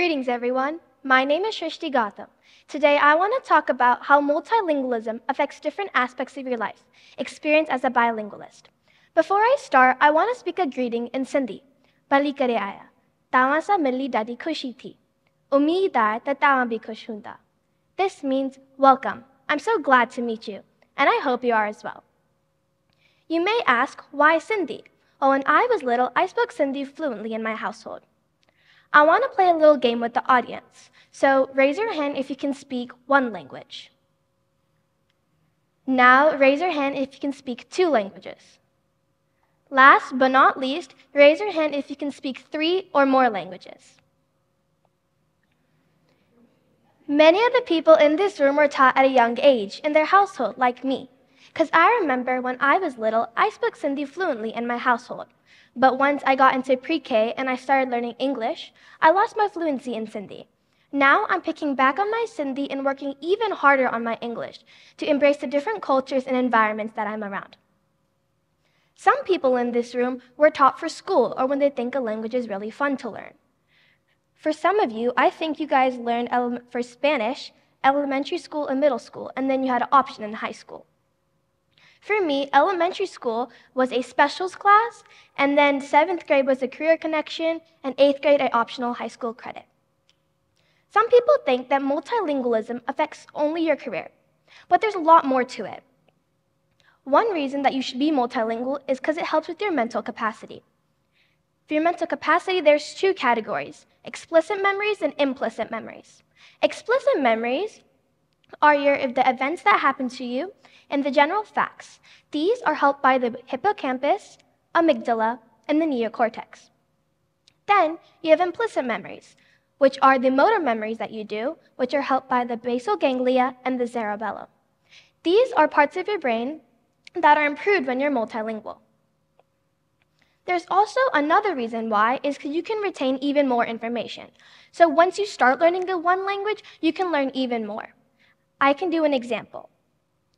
Greetings, everyone. My name is Srishti Gotam. Today, I want to talk about how multilingualism affects different aspects of your life, experienced as a bilingualist. Before I start, I want to speak a greeting in Sindhi. Bali kare aaya. Tawa sa milli dadi khushi thi. Umeed hai ta tawa bhi khush hunda. This means welcome. I'm so glad to meet you, and I hope you are as well. You may ask, why Sindhi? Well, when I was little, I spoke Sindhi fluently in my household. I want to play a little game with the audience, so raise your hand if you can speak one language. Now, raise your hand if you can speak 2 languages. Last but not least, raise your hand if you can speak 3 or more languages. Many of the people in this room were taught at a young age in their household, like me, because I remember when I was little, I spoke Sindhi fluently in my household. But once I got into pre-K and I started learning English, I lost my fluency in Sindhi. Now I'm picking back on my Sindhi and working even harder on my English to embrace the different cultures and environments that I'm around. Some people in this room were taught for school or when they think a language is really fun to learn. For some of you, I think you guys learned for Spanish, elementary school and middle school, and then you had an option in high school. For me, elementary school was a specials class, and then 7th grade was a career connection, and 8th grade an optional high school credit. Some people think that multilingualism affects only your career, but there's a lot more to it. One reason that you should be multilingual is because it helps with your mental capacity. For your mental capacity, there's 2 categories, explicit memories and implicit memories. Explicit memories are the events that happen to you and the general facts. These are helped by the hippocampus, amygdala, and the neocortex. Then you have implicit memories, which are the motor memories that you do, which are helped by the basal ganglia and the cerebellum. These are parts of your brain that are improved when you're multilingual. There's also another reason why is because you can retain even more information. So once you start learning the one language, you can learn even more. I can do an example.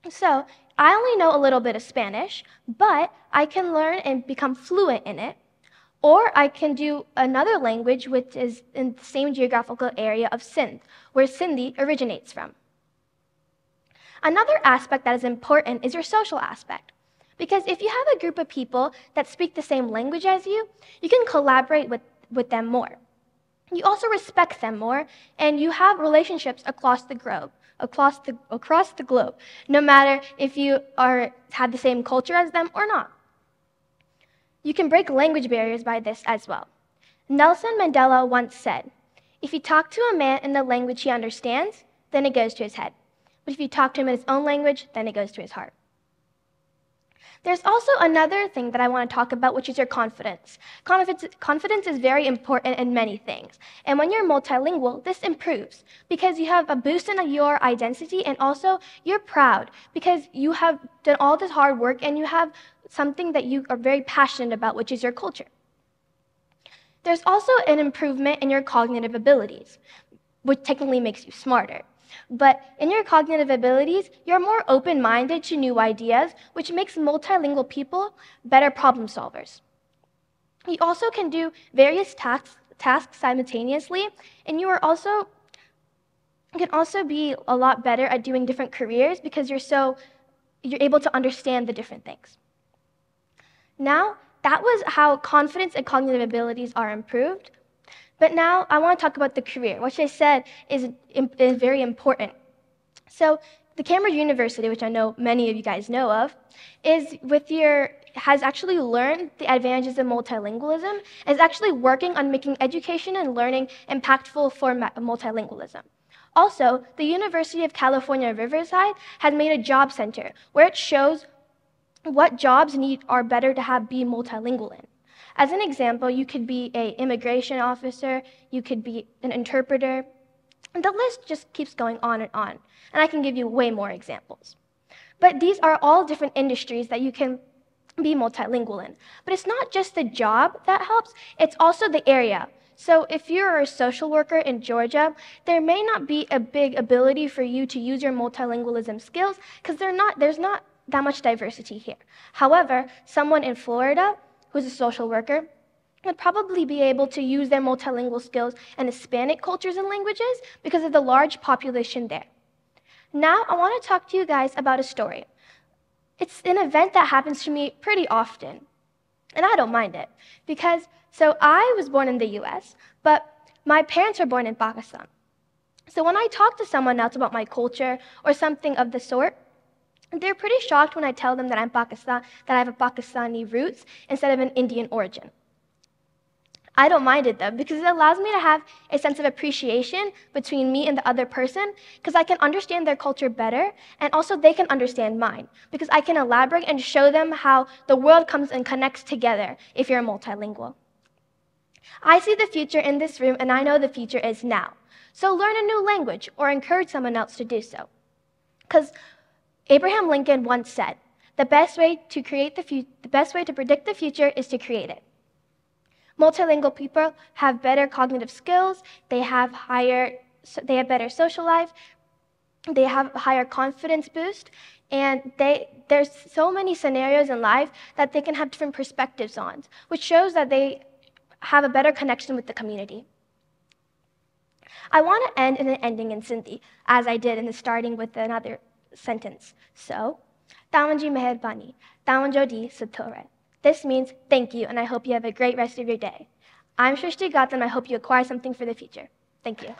So I only know a little bit of Spanish, but I can learn and become fluent in it. Or I can do another language which is in the same geographical area of Sindh, where Sindhi originates from. Another aspect that is important is your social aspect. Because if you have a group of people that speak the same language as you can collaborate with them more. You also respect them more, and you have relationships across the globe. No matter if you have the same culture as them or not. You can break language barriers by this as well. Nelson Mandela once said, if you talk to a man in the language he understands, then it goes to his head. But if you talk to him in his own language, then it goes to his heart. There's also another thing that I want to talk about, which is your confidence. Confidence is very important in many things. And when you're multilingual, this improves because you have a boost in your identity, and also you're proud because you have done all this hard work and you have something that you are very passionate about, which is your culture. There's also an improvement in your cognitive abilities, which technically makes you smarter. But in your cognitive abilities, you're more open-minded to new ideas, which makes multilingual people better problem solvers. You also can do various tasks simultaneously, and you can also be a lot better at doing different careers because you're able to understand the different things. Now, that was how confidence and cognitive abilities are improved. But now I want to talk about the career, which I said is very important. So the Cambridge University, which I know many of you guys know of, has actually learned the advantages of multilingualism and is actually working on making education and learning impactful for multilingualism. Also, the University of California, Riverside has made a job center where it shows what jobs are better to be multilingual in. As an example, you could be an immigration officer, you could be an interpreter, and the list just keeps going on, and I can give you way more examples. But these are all different industries that you can be multilingual in. But it's not just the job that helps, it's also the area. So if you're a social worker in Georgia, there may not be a big ability for you to use your multilingualism skills because there's not that much diversity here. However, someone in Florida who's a social worker would probably be able to use their multilingual skills in Hispanic cultures and languages because of the large population there. Now, I want to talk to you guys about a story. It's an event that happens to me pretty often, and I don't mind it because, so I was born in the US, but my parents were born in Pakistan. So when I talk to someone else about my culture or something of the sort, they're pretty shocked when I tell them that that I have a Pakistani roots instead of an Indian origin. I don't mind it though, because it allows me to have a sense of appreciation between me and the other person, because I can understand their culture better, and also they can understand mine, because I can elaborate and show them how the world comes and connects together if you're multilingual. I see the future in this room, and I know the future is now. So learn a new language or encourage someone else to do so. Because Abraham Lincoln once said, the best way to predict the future is to create it. Multilingual people have better cognitive skills, they have better social life, they have a higher confidence boost, and there's so many scenarios in life that they can have different perspectives on, which shows that they have a better connection with the community. I want to end in an ending in Sindhi, as I did in the starting with another sentence. So, Tawanji Meherbani, Tawanjo di Sutore. This means thank you, and I hope you have a great rest of your day. I'm Srishti Gotam, and I hope you acquire something for the future. Thank you.